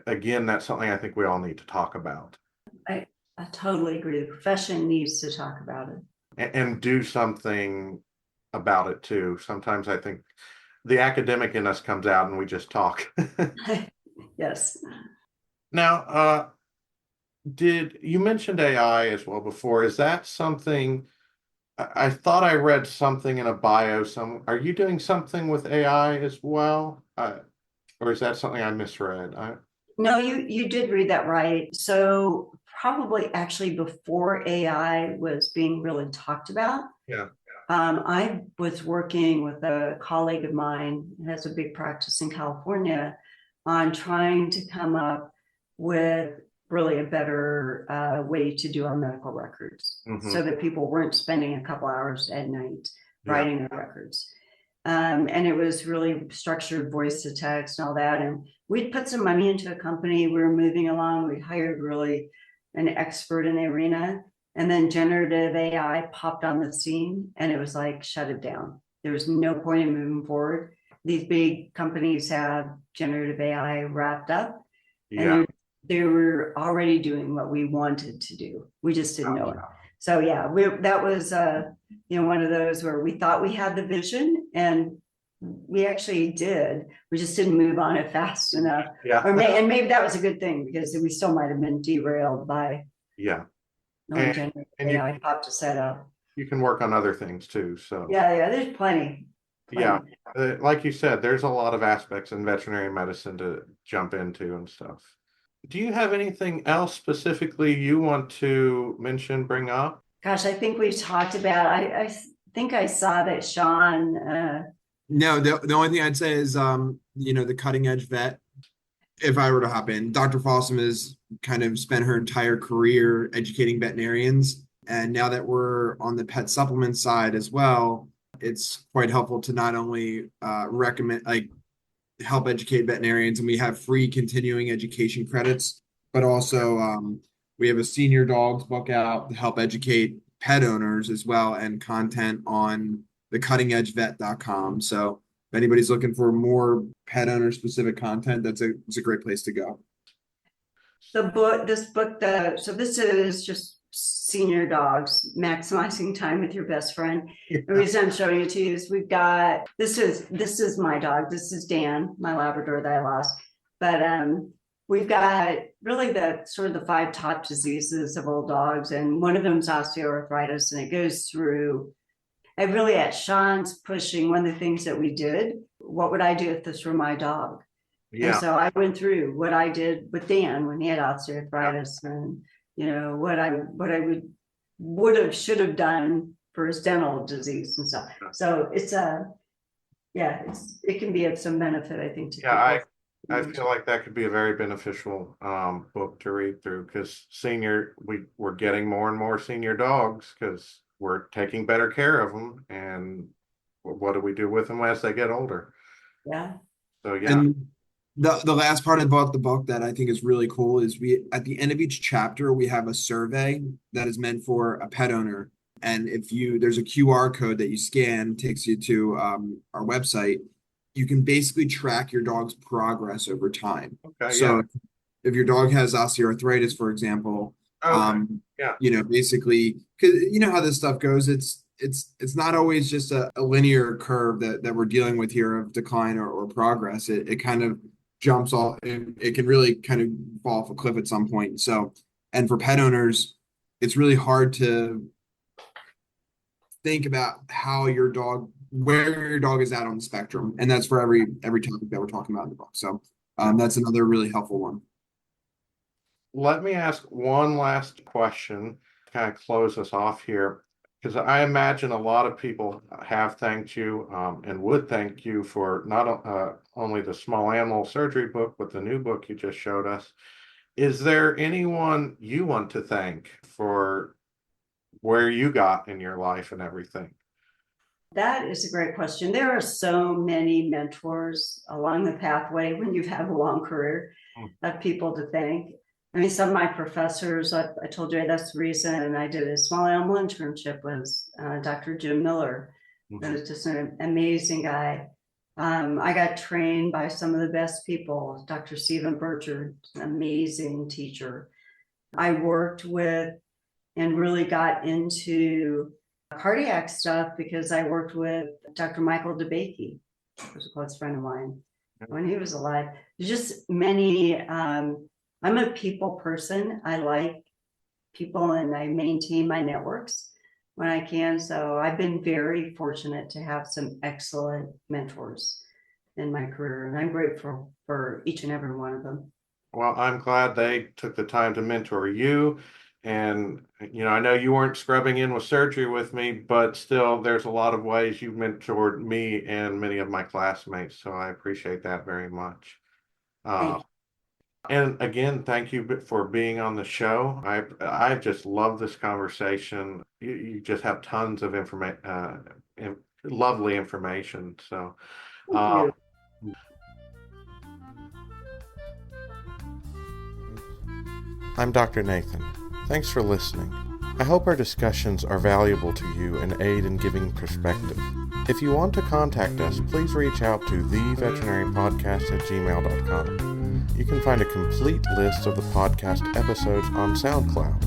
again, that's something I think we all need to talk about I totally agree. The profession needs to talk about it. and do something about it too. Sometimes I think the academic in us comes out and we just talk. Yes. Now, did you mentioned AI as well before? Is that something? I thought I read something in a bio. Are you doing something with AI as well, or is that something I misread? No, you did read that right. So probably actually before AI was being really talked about, Yeah. I was working with a colleague of mine who has a big practice in California on trying to come up with really a better way to do our medical records, Mm-hmm. so that people weren't spending a couple hours at night Yeah. writing their records. And it was really structured voice to text and all that. And we'd put some money into a company. We were moving along. We hired really an expert in the arena. And then generative AI popped on the scene and it was like, shut it down. There was no point in moving forward. These big companies have generative AI wrapped up and Yeah. they were already doing what we wanted to do. We just didn't know it. So yeah, that was one of those where we thought we had the vision and we actually did. We just didn't move on it fast enough. Yeah. And maybe that was a good thing because we still might have been derailed by Yeah. generative AI pop to set up. You can work on other things too. So Yeah, there's plenty. yeah, like you said, there's a lot of aspects in veterinary medicine to jump into and stuff. Do you have anything else specifically you want to mention, bring up? Gosh, I think we've talked about. I think I saw that Sean. No, the only thing I'd say is, the cutting edge vet. If I were to hop in, Dr. Fossum has kind of spent her entire career educating veterinarians. And now that we're on the pet supplement side as well, it's quite helpful to not only recommend, like, help educate veterinarians, and we have free continuing education credits, but also we have a senior dogs book out to help educate pet owners as well, and content on the cuttingedgevet.com. So if anybody's looking for more pet owner specific content, it's a great place to go. This is just senior dogs maximizing time with your best friend. The reason I'm showing it to you is this is my dog. This is Dan, my Labrador that I lost. But we've got really the 5 top diseases of old dogs, and one of them is osteoarthritis, and it goes through. And really, at Sean's pushing, one of the things that we did, what would I do if this were my dog? Yeah. And so I went through what I did with Dan when he had osteoarthritis, and what I would have should have done for his dental disease and stuff. So it can be of some benefit, I think. I feel like that could be a very beneficial book to read through, because we're getting more and more senior dogs because we're taking better care of them, and what do we do with them as they get older? Yeah. So yeah. And the last part about the book that I think is really cool is we, at the end of each chapter, we have a survey that is meant for a pet owner. And there's a QR code that you scan, takes you to our website. You can basically track your dog's progress over time. Okay. So if your dog has osteoarthritis, for example, basically, because you know how this stuff goes, it's not always just a linear curve that we're dealing with here of decline or progress. It kind of jumps off. It can really kind of fall off a cliff at some point. So, and for pet owners, it's really hard to think about where your dog is at on the spectrum, and that's for every topic that we're talking about in the book. So that's another really helpful one. Let me ask one last question to kind of close us off here, because I imagine a lot of people have thanked you and would thank you for not only the small animal surgery book, but the new book you just showed us. Is there anyone you want to thank for where you got in your life and everything? That is a great question. There are so many mentors along the pathway when you've had a long career of people to thank. I mean, some of my professors, I told you that's the reason I did a small animal internship, was Dr. Jim Miller. That is just an amazing guy. I got trained by some of the best people. Dr. Stephen Burchard, amazing teacher. I worked with and really got into cardiac stuff because I worked with Dr. Michael DeBakey, who was a close friend of mine when he was alive. There's just many. I'm a people person. I like people, and I maintain my networks when I can. So I've been very fortunate to have some excellent mentors in my career, and I'm grateful for each and every one of them. Well, I'm glad they took the time to mentor you. And, I know you weren't scrubbing in with surgery with me, but still there's a lot of ways you mentored me and many of my classmates. So I appreciate that very much. And again, thank you for being on the show. I just love this conversation. You just have tons of lovely information. So, I'm Dr. Nathan. Thanks for listening. I hope our discussions are valuable to you and aid in giving perspective. If you want to contact us, please reach out to theveterinarypodcast@gmail.com. You can find a complete list of the podcast episodes on SoundCloud.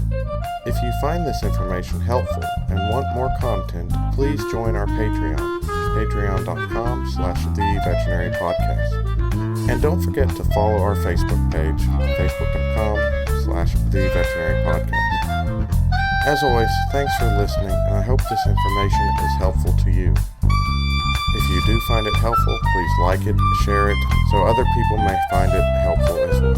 If you find this information helpful and want more content, please join our Patreon, patreon.com/theveterinarypodcast. And don't forget to follow our Facebook page, facebook.com/theveterinarypodcast. As always, thanks for listening, and I hope this information is helpful to you. If you do find it helpful, please like it, share it, so other people may find it helpful as well.